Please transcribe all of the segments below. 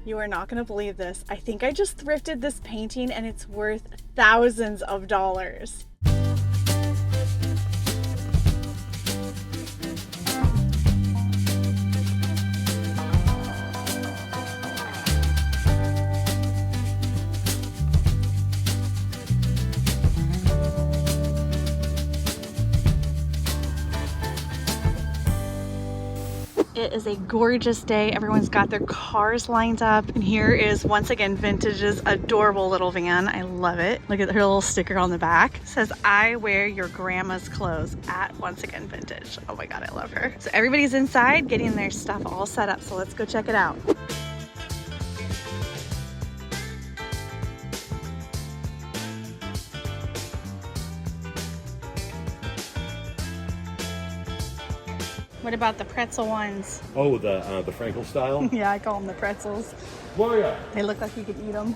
You are not going to believe this. I think I just thrifted this painting and it's worth thousands of dollars. It is a gorgeous day. Everyone's got their cars lined up. And here is, once again, Vintage's adorable little van. I love it. Look at her little sticker on the back. It says, I wear your grandma's clothes at, once again, Vintage. Oh my God, I love her. So everybody's inside getting their stuff all set up. So let's go check it out. What about the pretzel ones? Oh, the Frankel style? Yeah, I call them the pretzels. Gloria! They look like you could eat them.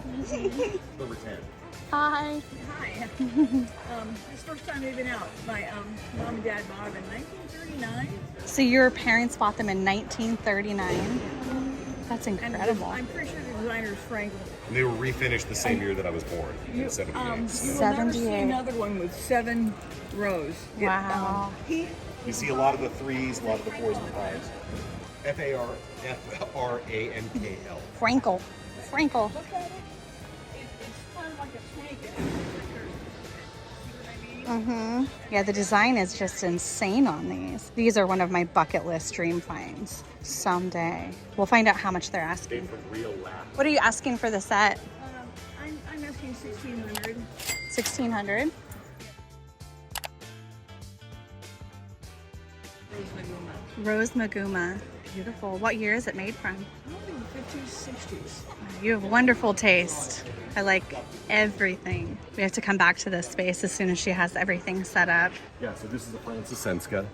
Number 10. Hi. Hi. This first time they've been out. My mom and dad bought them in 1939. So your parents bought them in 1939? That's incredible. I'm pretty sure the designer is Frankel. And they were refinished the same year that I was born, in 78. You will never see 78. another one with 7 rows. Wow. You see a lot of the 3s, a lot of the 4s and 5s. F-A-R-A-N-K-L. Frankel. Frankel. Look at it. It's kind of like a snake. See what I mean? Yeah, the design is just insane on these. These are one of my bucket list dream finds. Someday. We'll find out how much they're asking. From real laugh. What are you asking for the set? I'm asking 1,600. 1,600? Rose Maguma. Beautiful. What year is it made from? Probably the 50s, 60s. You have wonderful taste. I like everything. We have to come back to this space as soon as she has everything set up. Yeah, so this is a Franciscenska.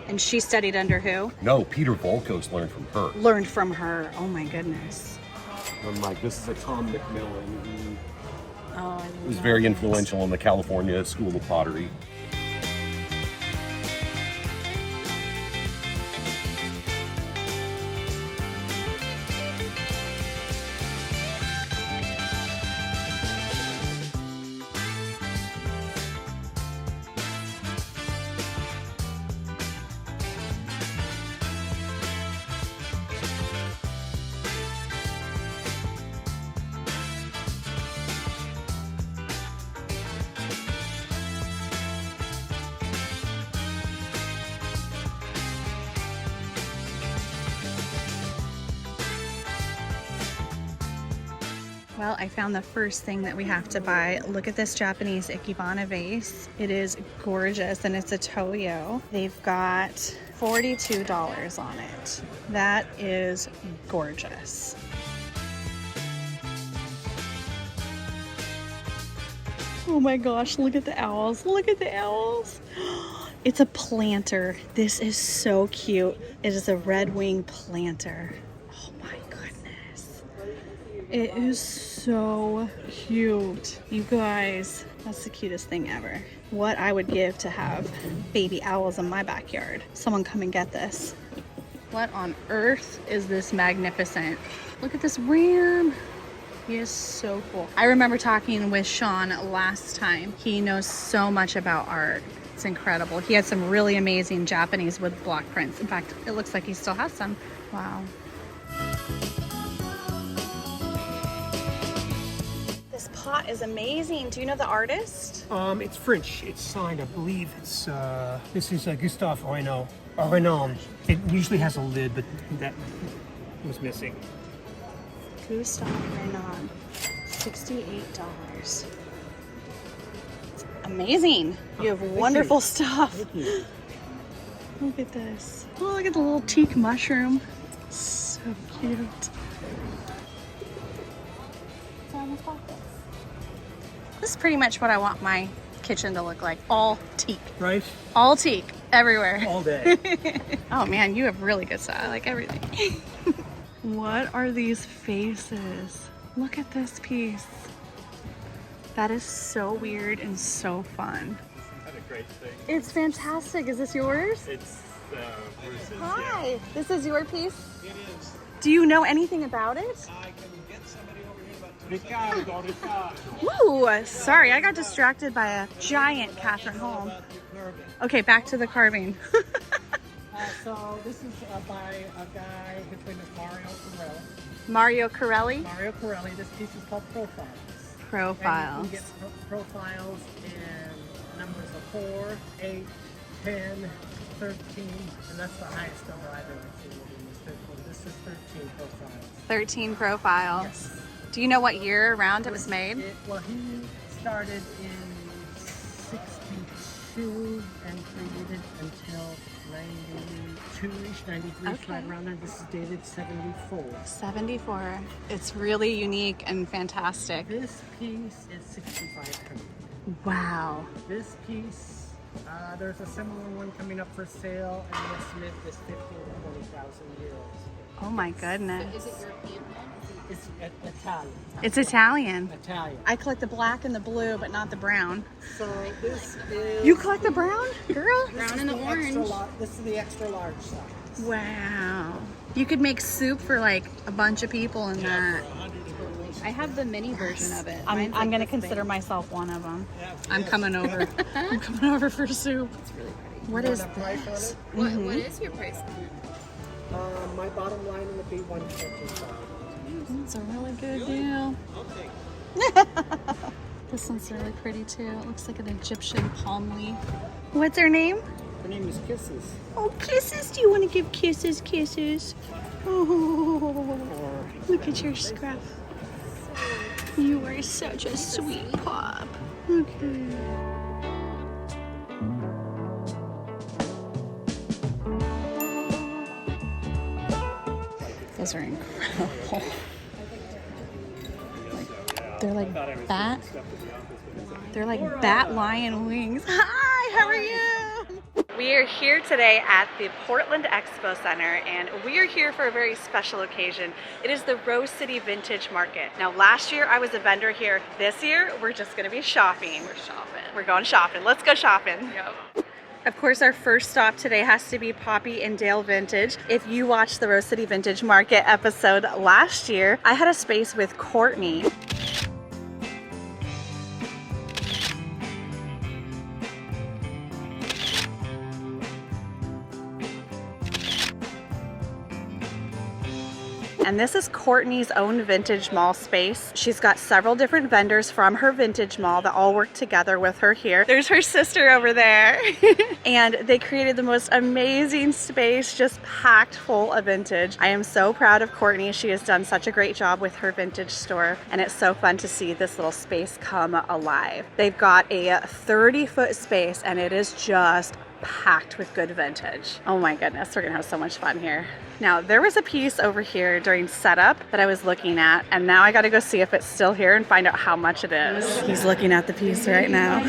And she studied under who? No, Peter Volkos learned from her. Learned from her. Oh my goodness. I'm like, this is a Tom McMillan. Oh, I He was very influential in the California School of Pottery. Well, I found the first thing that we have to buy. Look at this Japanese Ikebana vase. It is gorgeous and it's a Toyo. They've got $42 on it. That is gorgeous. Oh my gosh, look at the owls. Look at the owls. It's a planter. This is so cute. It is a red wing planter. Oh my goodness. It is so cute. You guys, that's the cutest thing ever. What I would give to have baby owls in my backyard. Someone come and get this. What on earth is this magnificent? Look at this ram. He is so cool. I remember talking with Sean last time. He knows so much about art. It's incredible. He had some really amazing Japanese wood block prints. In fact, it looks like he still has some. Wow. This pot is amazing. Do you know the artist? It's French. It's signed, I believe. It's this is Gustave Renan. It usually has a lid, but that was missing. Gustave Renan, $68. Amazing. You have wonderful stuff. Thank you. Look at this. Oh, look at the little teak mushroom. So cute. This is pretty much what I want my kitchen to look like. All teak. Right? All teak. Everywhere. All day. Oh man, you have really good style. I like everything. What are these faces? Look at this piece. That is so weird and so fun. Had a great thing. It's fantastic. Is this yours? It's Bruce's. Hi. This is your piece? Yeah. It is. Do you know anything about it? I can get somebody over here, but Ooh, sorry, I got distracted by a giant Catherine Holm. Okay, back to the carving. So this is by a guy, his name is Mario Mario Corelli. Corelli? Mario Corelli, this piece is called Profiles. Profiles. And you can get profiles in numbers of 4, 8, 10, 13, and that's the highest number I've ever seen. This is 13 profiles. 13 profiles. Do you know what year around it was made? Well, he started in 62 and created until 92-ish, 93, right around there. This is dated 74. 74. It's really unique and fantastic. This piece is 6,500. Wow. This piece, there's a similar one coming up for sale, and the estimate is 15,000 to 20,000 euros. Oh my goodness. Is it European then? It's Italian. It's Italian. Italian. I collect the black and the blue, but not the brown. So this is... You collect the brown, girl? Brown and the orange. This is the extra large size. Wow. You could make soup for like a bunch of people in that. I have the mini version of it. I'm Mine's going to like this consider big. myself one of them. I'm coming over. I'm coming over for soup. It's really pretty. What is Price on this? it? What is your price on it? My bottom line would be 125. It's a really good deal. This one's really pretty too. It looks like an Egyptian palm leaf. What's her name? Her name is Kisses. Oh, kisses. Do you want to give kisses? Kisses. Oh, look at your scruff. You are such a sweet pop. Okay. Those are incredible. They're like bat. They're like bat lion wings. Hi, how are you? We are here today at the Portland Expo Center, and we are here for a very special occasion. It is the Rose City Vintage Market. Now, last year I was a vendor here. This year we're just going to be shopping. We're shopping. We're going shopping. Let's go shopping. Yep. Of course, our first stop today has to be Poppy and Dale Vintage. If you watched the Rose City Vintage Market episode last year, I had a space with Courtney. And this is Courtney's own vintage mall space. She's got several different vendors from her vintage mall that all work together with her here. There's her sister over there. And they created the most amazing space, just packed full of vintage. I am so proud of Courtney. She has done such a great job with her vintage store, and it's so fun to see this little space come alive. They've got a 30-foot space, and it is just packed with good vintage. Oh my goodness, we're gonna have so much fun here. Now, there was a piece over here during setup that I was looking at, and now I gotta go see if it's still here and find out how much it is. He's looking at the piece right now.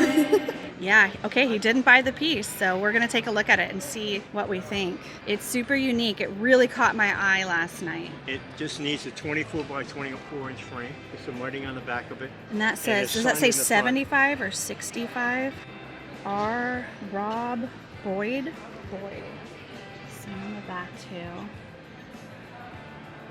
Yeah, okay, he didn't buy the piece, so we're gonna take a look at it and see what we think. It's super unique. It really caught my eye last night. It just needs a 24 by 24 inch frame with some writing on the back of it. And that says, it's does that signed say in the front. 75 or 65? R. Rob Boyd. Boyd. Sign on the back too.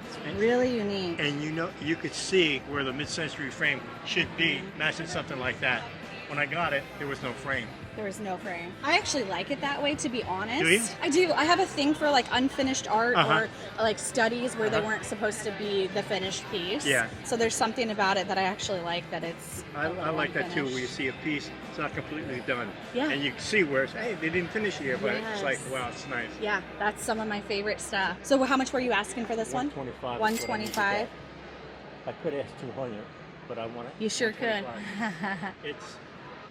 It's really unique. And you know, you could see where the mid-century frame should be, matching something like that. When I got it, there was no frame. There was no frame. I actually like it that way, to be honest. Do you? I do. I have a thing for like unfinished art Uh-huh. or like studies where they weren't supposed to be the finished piece. Yeah. So there's something about it that I actually like, that it's I like that too, unfinished. where you see a piece, it's not completely done. Yeah. And you can see where it's, hey, they didn't finish here, but it's like, Yes. wow, it's nice. Yeah, that's some of my favorite stuff. So how much were you asking for this one? 125. 125. I could ask 200, but I want it. You sure could. It's,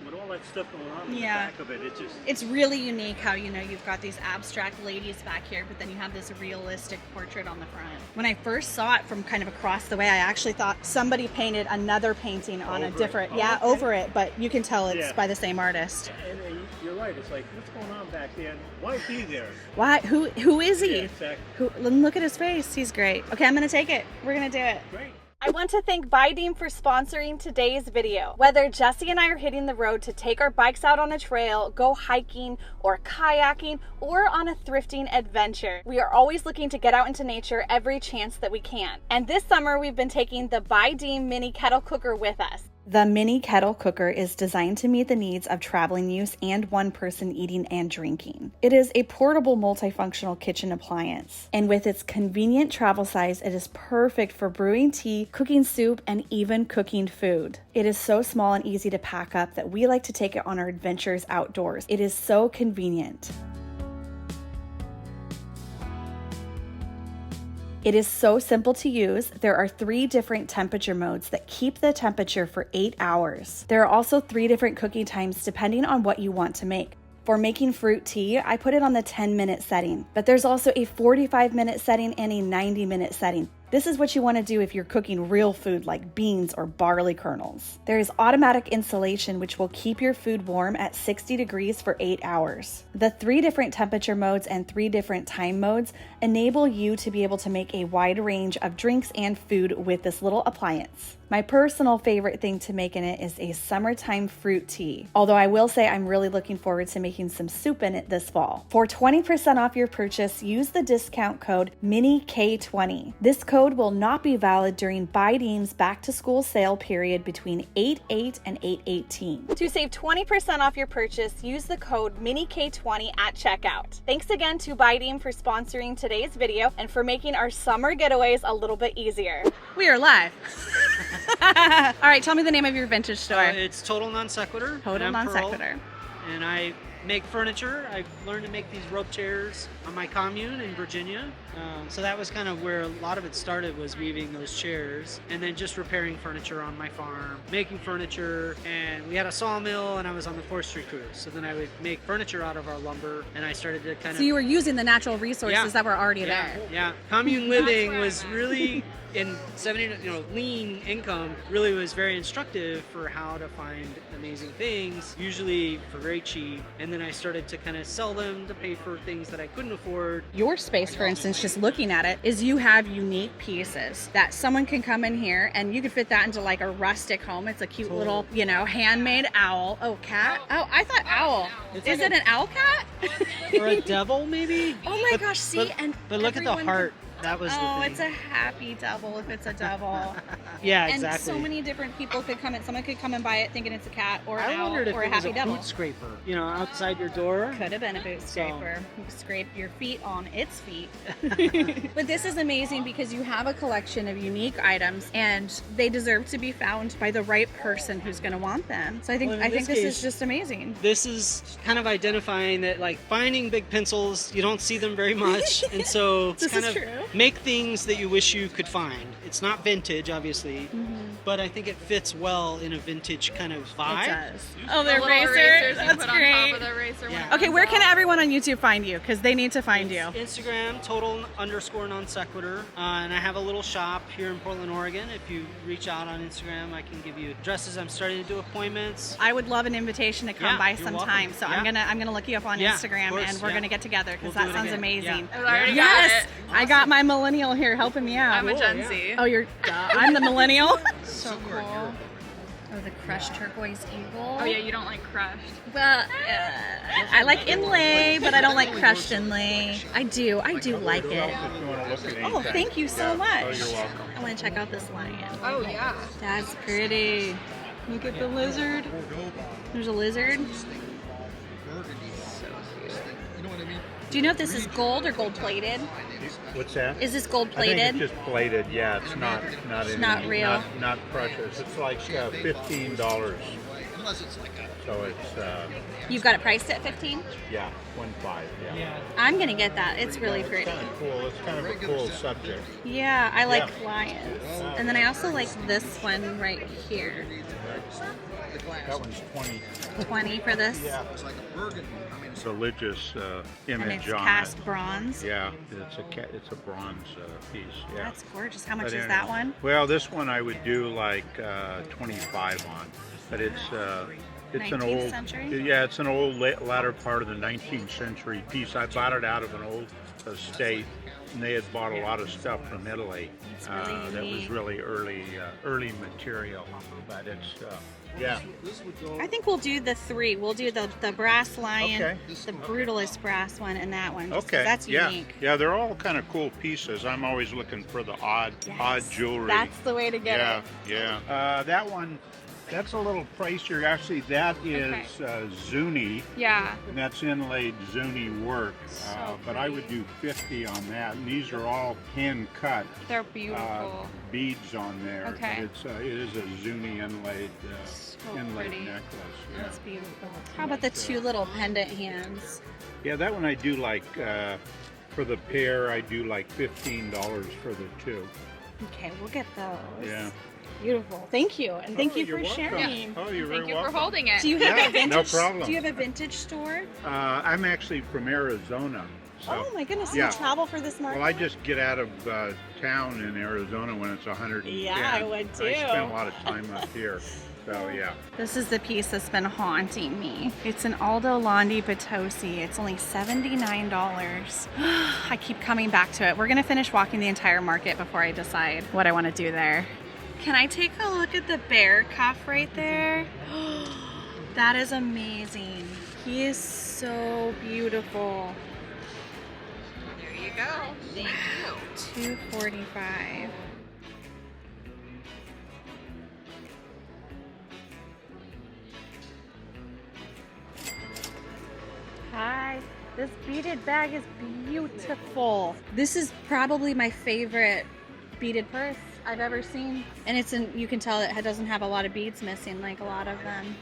with all that stuff going on in the Yeah. back of it, it's just, It's really unique how, you know, you've got these abstract ladies back here, but then you have this realistic portrait on the front. When I first saw it from kind of across the way, I actually thought somebody painted another painting on a Over it. different, Oh, yeah, okay. over it, but you can tell it's Yeah. by the same artist. and you're right, it's like, what's going on back there? Why be there? Why? Who is he? Yeah, exactly. Look at his face. He's great. Okay, I'm gonna take it. We're gonna do it. Great. I want to thank Beaded for sponsoring today's video. Whether Jesse and I are hitting the road to take our bikes out on a trail, go hiking, or kayaking, or on a thrifting adventure, we are always looking to get out into nature every chance that we can. And this summer, we've been taking the Beaded mini kettle cooker with us. The mini kettle cooker is designed to meet the needs of traveling use and one person eating and drinking. It is a portable multifunctional kitchen appliance, and with its convenient travel size, it is perfect for brewing tea, cooking soup, and even cooking food. It is so small and easy to pack up that we like to take it on our adventures outdoors. It is so convenient. It is so simple to use. There are 3 different temperature modes that keep the temperature for 8 hours. There are also 3 different cooking times depending on what you want to make. For making fruit tea, I put it on the 10-minute setting, but there's also a 45-minute setting and a 90-minute setting. This is what you want to do if you're cooking real food like beans or barley kernels. There is automatic installation which will keep your food warm at 60 degrees for 8 hours. The 3 different temperature modes and 3 different time modes enable you to be able to make a wide range of drinks and food with this little appliance. My personal favorite thing to make in it is a summertime fruit tea, although I will say I'm really looking forward to making some soup in it this fall. For 20% off your purchase, use the discount code MINIK20. This code will not be valid during Beaded's back to school sale period between 8/8 and 8/18. To save 20% off your purchase, use the code MINIK20 at checkout. Thanks again to Beaded for sponsoring today's video and for making our summer getaways a little bit easier. We are live. All right, tell me the name of your vintage store. It's Total Non Sequitur. Total and I'm Non Pearl, Sequitur. And I make furniture. I've learned to make these rope chairs on my commune in Virginia. So that was kind of where a lot of it started, was weaving those chairs and then just repairing furniture on my farm, making furniture. And we had a sawmill and I was on the forestry crew. So then I would make furniture out of our lumber, and I started to kind of... So you were using the natural resources that were already there. Yeah, commune living was really... in 70, lean income really was very instructive for how to find amazing things, usually for very cheap. And then I started to kind of sell them to pay for things that I couldn't afford. Your space, for instance, just looking at it, is you have unique pieces that someone can come in here and you could fit that into like a rustic home. It's a cute little, handmade owl. Oh, cat? Oh, I thought owl. Is it an owl cat? Or a devil, maybe? Oh my gosh, see? But look at the heart. That was the thing. It's a happy devil if it's a devil. Yeah, and exactly. so many different people could come in. Someone could come and buy it thinking it's a cat or an I owl wondered if or a it was happy a devil. boot scraper, outside your door. Could have been a boot scraper. You scrape your feet on its feet. But this is amazing because you have a collection of unique items and they deserve to be found by the right person who's going to want them. So I think this is just amazing. This is kind of identifying that, like, finding big pencils, you don't see them very much, and so it's kind of make things that you wish you could find. It's not vintage, obviously, but I think it fits well in a vintage kind of vibe. It does. Oh, they're racers. That's great. On top of the racer Yeah. Okay, where can everyone on YouTube find you? Because they need to find you. Instagram, Total_Non Sequitur, and I have a little shop here in Portland, Oregon. If you reach out on Instagram, I can give you addresses. I'm starting to do appointments. I would love an invitation to come by sometime. So Yeah. I'm gonna look you up on Instagram, and we're gonna get together because We'll that do it sounds again. amazing. I already got Yes, it. I got my millennial here helping me out. I'm a Gen Z. Oh, I'm the millennial. So cool. Oh, the crushed turquoise eagle. Oh yeah, you don't like crushed. Well, I like inlay, but I don't like crushed inlay. I do like it. Oh, thank you so much. Oh, you're welcome. I want to check out this lion. Oh yeah. That's pretty. Look at the lizard. There's a lizard. Do you know if this is gold or gold plated? What's that? Is this gold I plated? think it's just plated. Yeah, it's not not real. Not precious. It's like $15. So it's You've got it priced at 15? yeah, 1.5. Yeah. I'm gonna get that. It's really It's pretty. kind of cool. It's kind of a cool subject. Yeah, I like lions. And then I also like this one right here. That one's 20. 20 for this. Yeah. Religious And image it's on cast it. bronze. Yeah, it's a bronze piece. Yeah. That's gorgeous. How much But is anyway. that one? Well, this one I would do like 25 on, but it's an 19th old century? Yeah, it's an old latter part of the 19th century piece. I bought it out of an old estate, and they had bought a lot of stuff from Italy really that was neat. really early material. But it's yeah. I think we'll do the three. We'll do the brass lion, Okay. the brutalist brass one, and that one. just 'cause Okay. That's yeah. unique. Yeah, they're all kind of cool pieces. I'm always looking for the odd Yes, jewelry. That's the way to get yeah, it. yeah. That one, that's a little pricier. Actually, that is Zuni. Yeah. And that's inlaid Zuni work. But I would do 50 on that. And these are all hand cut They're beautiful. beads on there. Okay. But it is a Zuni inlaid pretty. necklace. Yeah. That's beautiful. How about the two little pendant hands? Yeah, that one I do like for the pair. I do like $15 for the two. Okay, we'll get those. Yeah. Beautiful. Thank you, and thank you you're for welcome. sharing. Oh, you're very Thank you welcome. for holding it. Do you have Yeah, a vintage? no problem. Do you have a vintage store? I'm actually from Arizona. So, Oh my goodness! yeah. You travel for this market? Well, I just get out of town in Arizona when it's 110. Yeah, I would too. I spend a lot of time up here. So, yeah. This is the piece that's been haunting me. It's an Aldo Landi Potosi. It's only $79. I keep coming back to it. We're gonna finish walking the entire market before I decide what I want to do there. Can I take a look at the bear cuff right there? That is amazing. He is so beautiful. There you go. Thank you. $245. Hi. This beaded bag is beautiful. This is probably my favorite beaded purse I've ever seen. And you can tell it doesn't have a lot of beads missing like a lot of them.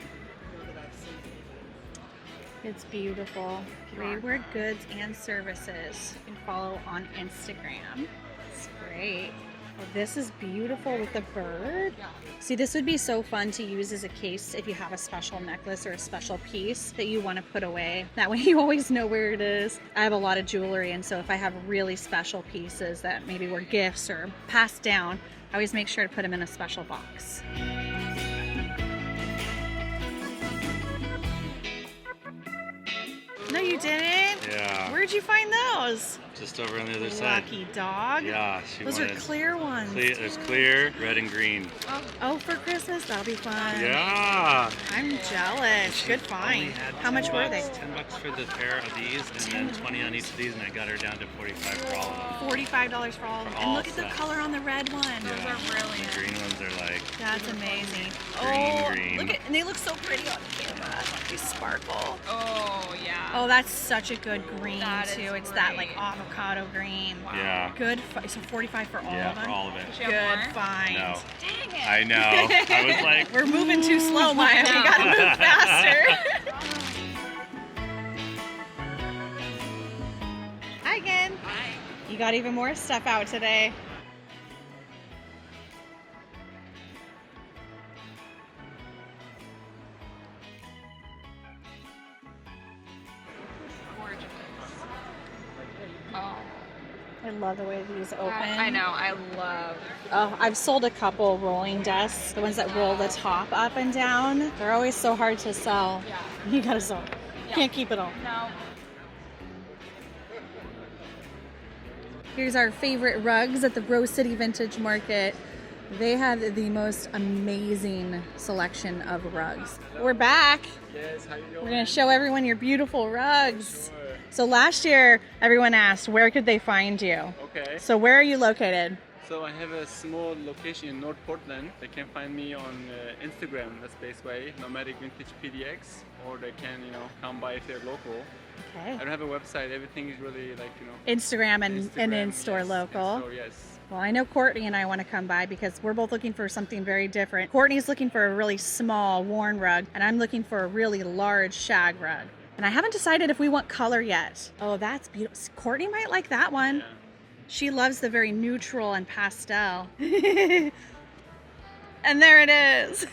It's beautiful. Wayward Goods and Services. You can follow on Instagram. It's great. Oh, this is beautiful with the bird. See, this would be so fun to use as a case if you have a special necklace or a special piece that you want to put away. That way you always know where it is. I have a lot of jewelry, and so if I have really special pieces that maybe were gifts or passed down, I always make sure to put them in a special box. No, you didn't? Yeah, Where'd you find those? just over on the other side. Lucky dog. Yeah, Those are clear ones. There's clear, red, and green. Oh, for Christmas? That'll be fun. Yeah. I'm jealous. Good find. How much were they? $10 for the pair of these, and then 20 on each of these, and I got her down to 45 for all of them. $45 for all of them. For And all look at the sets. color on the red one. Yeah. The green ones are like That's amazing. green. Look at, and they look so pretty on camera. They sparkle. Oh, yeah. Oh, that's such a good green That is too. It's that like great. avocado green. Wow. Yeah. Good. So 45 for all yeah of them. for all of it. Did you have Good more? find. No, Dang it. I know. I was like, We're moving too slow, Maya. We No. gotta move faster. Hi again. Hi. You got even more stuff out today. Gorgeous. Oh, I love the way these open. I know. I love. Oh, I've sold a couple rolling desks, the ones that roll the top up and down. They're always so hard to sell. Yeah. You gotta sell. Can't keep it all. No. Here's our favorite rugs at the Rose City Vintage Market. They have the most amazing selection of rugs. We're back. Yes, how you doing? We're gonna show everyone your beautiful rugs. So last year, everyone asked, where could they find you? Okay, So where are you located? so I have a small location in North Portland. They can find me on Instagram, that's Spaceway, Nomadic Vintage PDX, or they can, come by if they're local. Okay. I don't have a website, everything is really like, Instagram and Instagram, in-store yes, local. in-store, yes. Well, I know Courtney and I want to come by because we're both looking for something very different. Courtney's looking for a really small worn rug, and I'm looking for a really large shag rug. And I haven't decided if we want color yet. Oh, that's beautiful. Courtney might like that one. Yeah. She loves the very neutral and pastel. And there it is.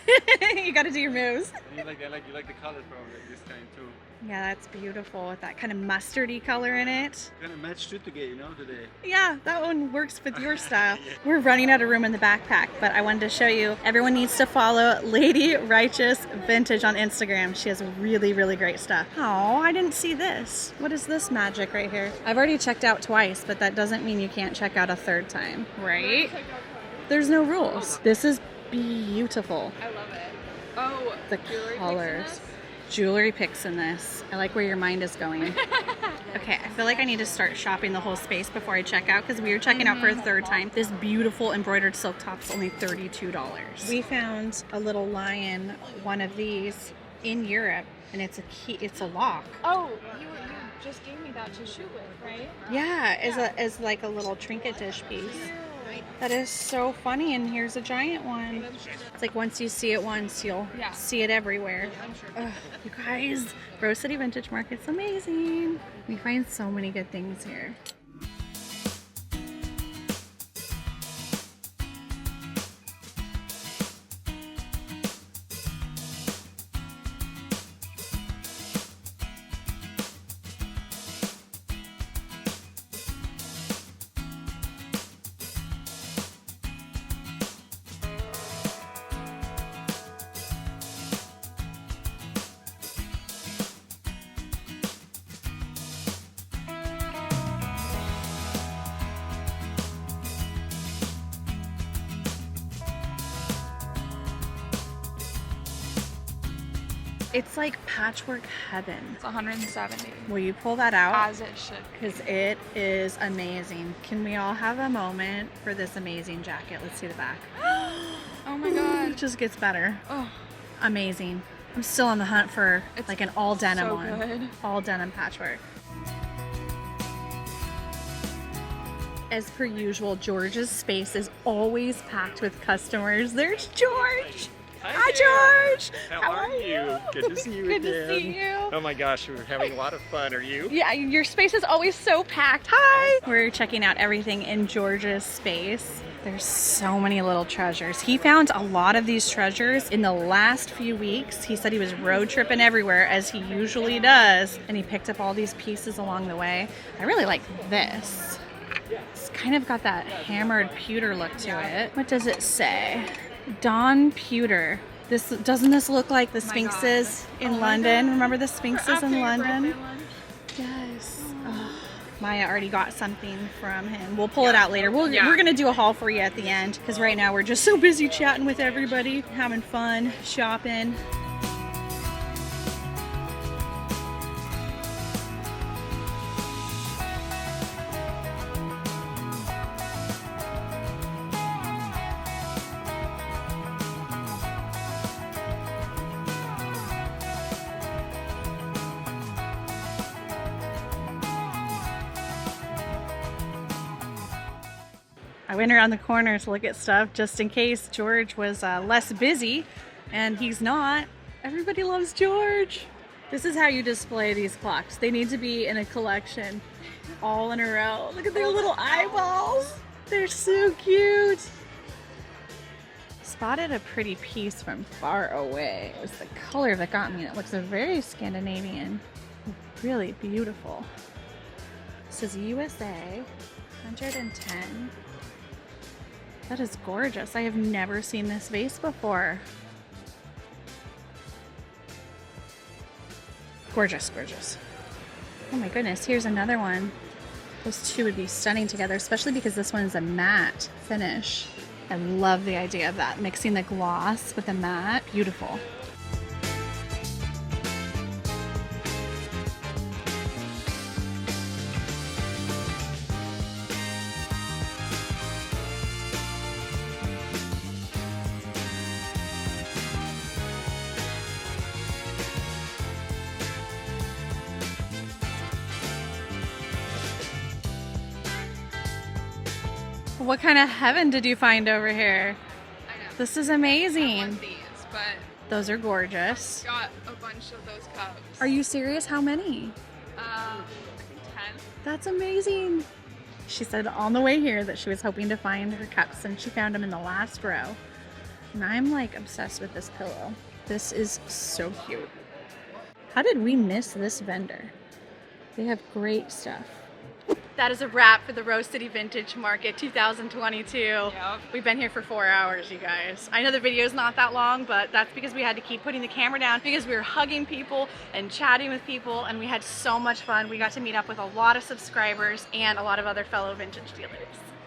You got to do your moves. And you like the color from this kind too. Yeah, that's beautiful with that kind of mustardy color in it. Gonna match two together, you know, today. Yeah, that one works with your style. We're running out of room in the backpack, but I wanted to show you. Everyone needs to follow Lady Righteous Vintage on Instagram. She has really, really great stuff. Oh, I didn't see this. What is this magic right here? I've already checked out twice, but that doesn't mean you can't check out a third time, right? There's no rules. This is beautiful. I love it. Oh, The colors. Jewelry picks in this. I like where your mind is going. Okay, I feel like I need to start shopping the whole space before I check out because we were checking out for a third time. This beautiful embroidered silk top's only $32. We found a little lion, one of these, in Europe, and it's a key. It's a lock. Oh, you just gave me that to shoot with, right? Yeah, as like a little trinket dish piece. That is so funny, and here's a giant one. It's like once you see it once, you'll see it everywhere. Ugh, you guys, Rose City Vintage Market's amazing. We find so many good things here. It's like patchwork heaven. It's 170. Will you pull that out? As it should. Because it is amazing. Can we all have a moment for this amazing jacket? Let's see the back. Oh my god. It just gets better. Oh. Amazing. I'm still on the hunt for like an all denim so one. good. All denim patchwork. As per usual, George's space is always packed with customers. There's George. Hi, George. How are you? Good to see you Good again. to see you. Oh my gosh, we're having a lot of fun. Are you? Yeah, your space is always so packed. Hi. We're checking out everything in George's space. There's so many little treasures. He found a lot of these treasures in the last few weeks. He said he was road tripping everywhere, as he usually does, and he picked up all these pieces along the way. I really like this. It's kind of got that hammered pewter look to it. What does it say? Dawn pewter. Doesn't this look like the Sphinxes in London? Remember the Sphinxes in London? Yes. Oh, Maya already got something from him. We'll pull it out later. We're gonna do a haul for you at the end because right now we're just so busy chatting with everybody, having fun, shopping. I went around the corner to look at stuff just in case George was less busy, and he's not. Everybody loves George. This is how you display these clocks. They need to be in a collection, all in a row. Look at their little eyeballs. They're so cute. Spotted a pretty piece from far away. It was the color that got me. It looks very Scandinavian. Really beautiful. This is USA, 110. That is gorgeous. I have never seen this vase before. Gorgeous, gorgeous. Oh my goodness, here's another one. Those two would be stunning together, especially because this one is a matte finish. I love the idea of that, mixing the gloss with the matte. Beautiful. What kind of heaven did you find over here? I know. This is I amazing. want these, but Those are gorgeous. got a bunch of those cups. Are you serious? How many? I think 10. That's amazing. She said on the way here that she was hoping to find her cups, and she found them in the last row. And I'm like obsessed with this pillow. This is so cute. How did we miss this vendor? They have great stuff. That is a wrap for the Rose City Vintage Market 2022. Yep. We've been here for 4 hours, you guys. I know the video is not that long, but that's because we had to keep putting the camera down because we were hugging people and chatting with people, and we had so much fun. We got to meet up with a lot of subscribers and a lot of other fellow vintage dealers.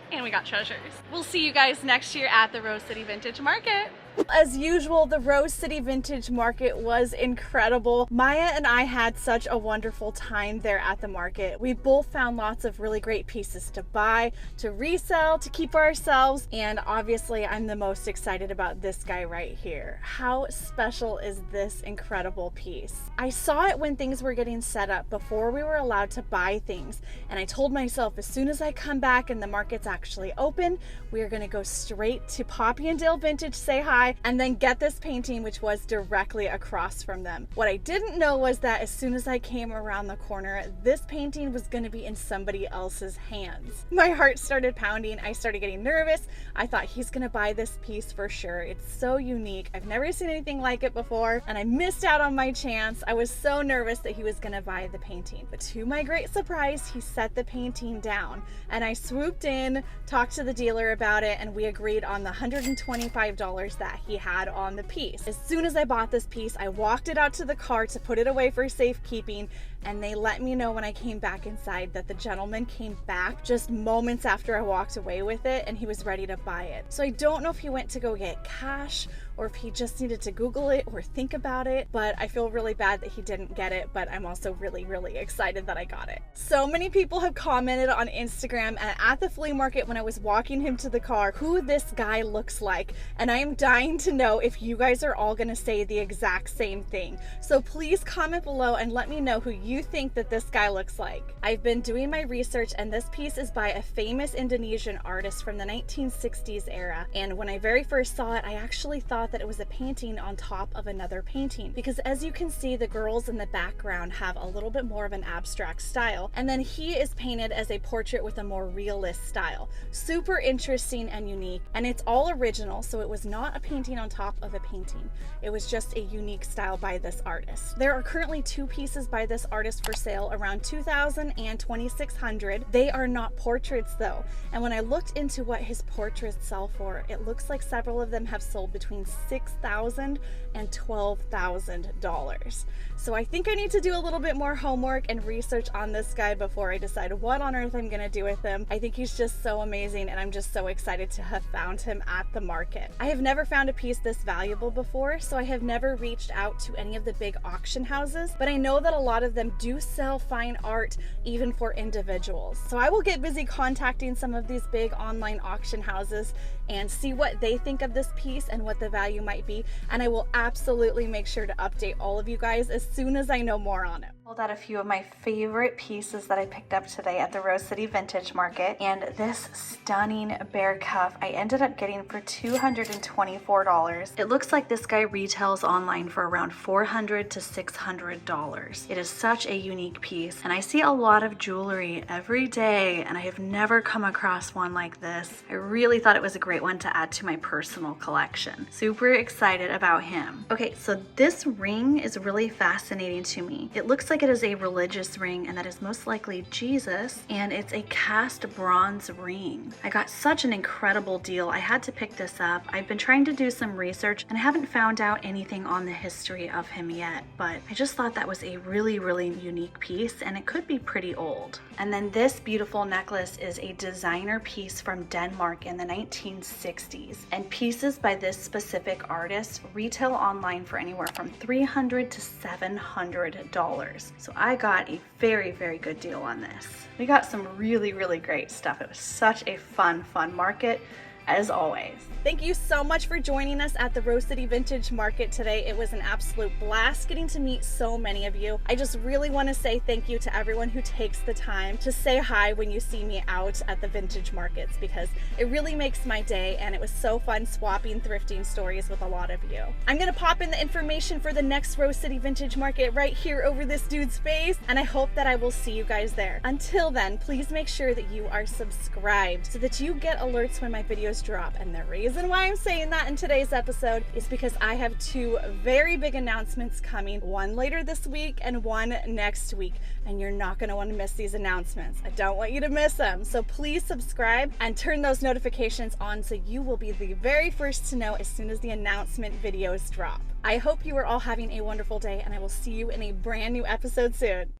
And we got treasures. We'll see you guys next year at the Rose City Vintage Market. As usual, the Rose City Vintage Market was incredible. Maya and I had such a wonderful time there at the market. We both found lots of really great pieces to buy, to resell, to keep for ourselves, and obviously I'm the most excited about this guy right here. How special is this incredible piece? I saw it when things were getting set up before we were allowed to buy things, and I told myself as soon as I come back and the market's actually open, we are gonna go straight to Poppy and Dale Vintage, say hi, and then get this painting, which was directly across from them. What I didn't know was that as soon as I came around the corner, this painting was gonna be in somebody else's hands. My heart started pounding. I started getting nervous. I thought he's gonna buy this piece for sure. It's so unique. I've never seen anything like it before, and I missed out on my chance. I was so nervous that he was gonna buy the painting. But to my great surprise, he set the painting down, and I swooped in, talked to the dealer about it, and we agreed on the $125 that he had on the piece. As soon as I bought this piece, I walked it out to the car to put it away for safekeeping, and they let me know when I came back inside that the gentleman came back just moments after I walked away with it, and he was ready to buy it. So I don't know if he went to go get cash or if he just needed to Google it or think about it, but I feel really bad that he didn't get it, but I'm also really, really excited that I got it. So many people have commented on Instagram and at the flea market when I was walking him to the car who this guy looks like, and I am dying to know if you guys are all gonna say the exact same thing. So please comment below and let me know who you think that this guy looks like. I've been doing my research, and this piece is by a famous Indonesian artist from the 1960s era, and when I very first saw it, I actually thought that it was a painting on top of another painting, because as you can see, the girls in the background have a little bit more of an abstract style, and then he is painted as a portrait with a more realist style. Super interesting and unique, and it's all original, so it was not a painting on top of a painting. It was just a unique style by this artist. There are currently 2 pieces by this artist for sale around $2,000 and $2,600. They are not portraits though, and when I looked into what his portraits sell for, it looks like several of them have sold between $6,000 and $12,000. So I think I need to do a little bit more homework and research on this guy before I decide what on earth I'm gonna do with him. I think he's just so amazing, and I'm just so excited to have found him at the market. I have never found a piece this valuable before, so I have never reached out to any of the big auction houses, but I know that a lot of them do sell fine art even for individuals. So I will get busy contacting some of these big online auction houses and see what they think of this piece and what the value might be, and I will absolutely make sure to update all of you guys as soon as I know more on it. Pulled out a few of my favorite pieces that I picked up today at the Rose City Vintage Market, and this stunning bear cuff I ended up getting for $224. It looks like this guy retails online for around $400 to $600. It is such a unique piece, and I see a lot of jewelry every day, and I have never come across one like this. I really thought it was a great one to add to my personal collection. Super excited about him. Okay, so this ring is really fascinating to me. It looks like it is a religious ring, and that is most likely Jesus, and it's a cast bronze ring. I got such an incredible deal. I had to pick this up. I've been trying to do some research and I haven't found out anything on the history of him yet, but I just thought that was a really, really unique piece, and it could be pretty old. And then this beautiful necklace is a designer piece from Denmark in the 1960s, and pieces by this specific artist retail online for anywhere from $300 to $700. So I got a very, very good deal on this. We got some really, really great stuff. It was such a fun market, as always. Thank you so much for joining us at the Rose City Vintage Market today. It was an absolute blast getting to meet so many of you. I just really want to say thank you to everyone who takes the time to say hi when you see me out at the vintage markets, because it really makes my day, and it was so fun swapping thrifting stories with a lot of you. I'm gonna pop in the information for the next Rose City Vintage Market right here over this dude's face, and I hope that I will see you guys there. Until then, please make sure that you are subscribed so that you get alerts when my videos videos drop. And the reason why I'm saying that in today's episode is because I have two very big announcements coming, one later this week and one next week. And you're not going to want to miss these announcements. I don't want you to miss them. So please subscribe and turn those notifications on so you will be the very first to know as soon as the announcement videos drop. I hope you are all having a wonderful day, and I will see you in a brand new episode soon.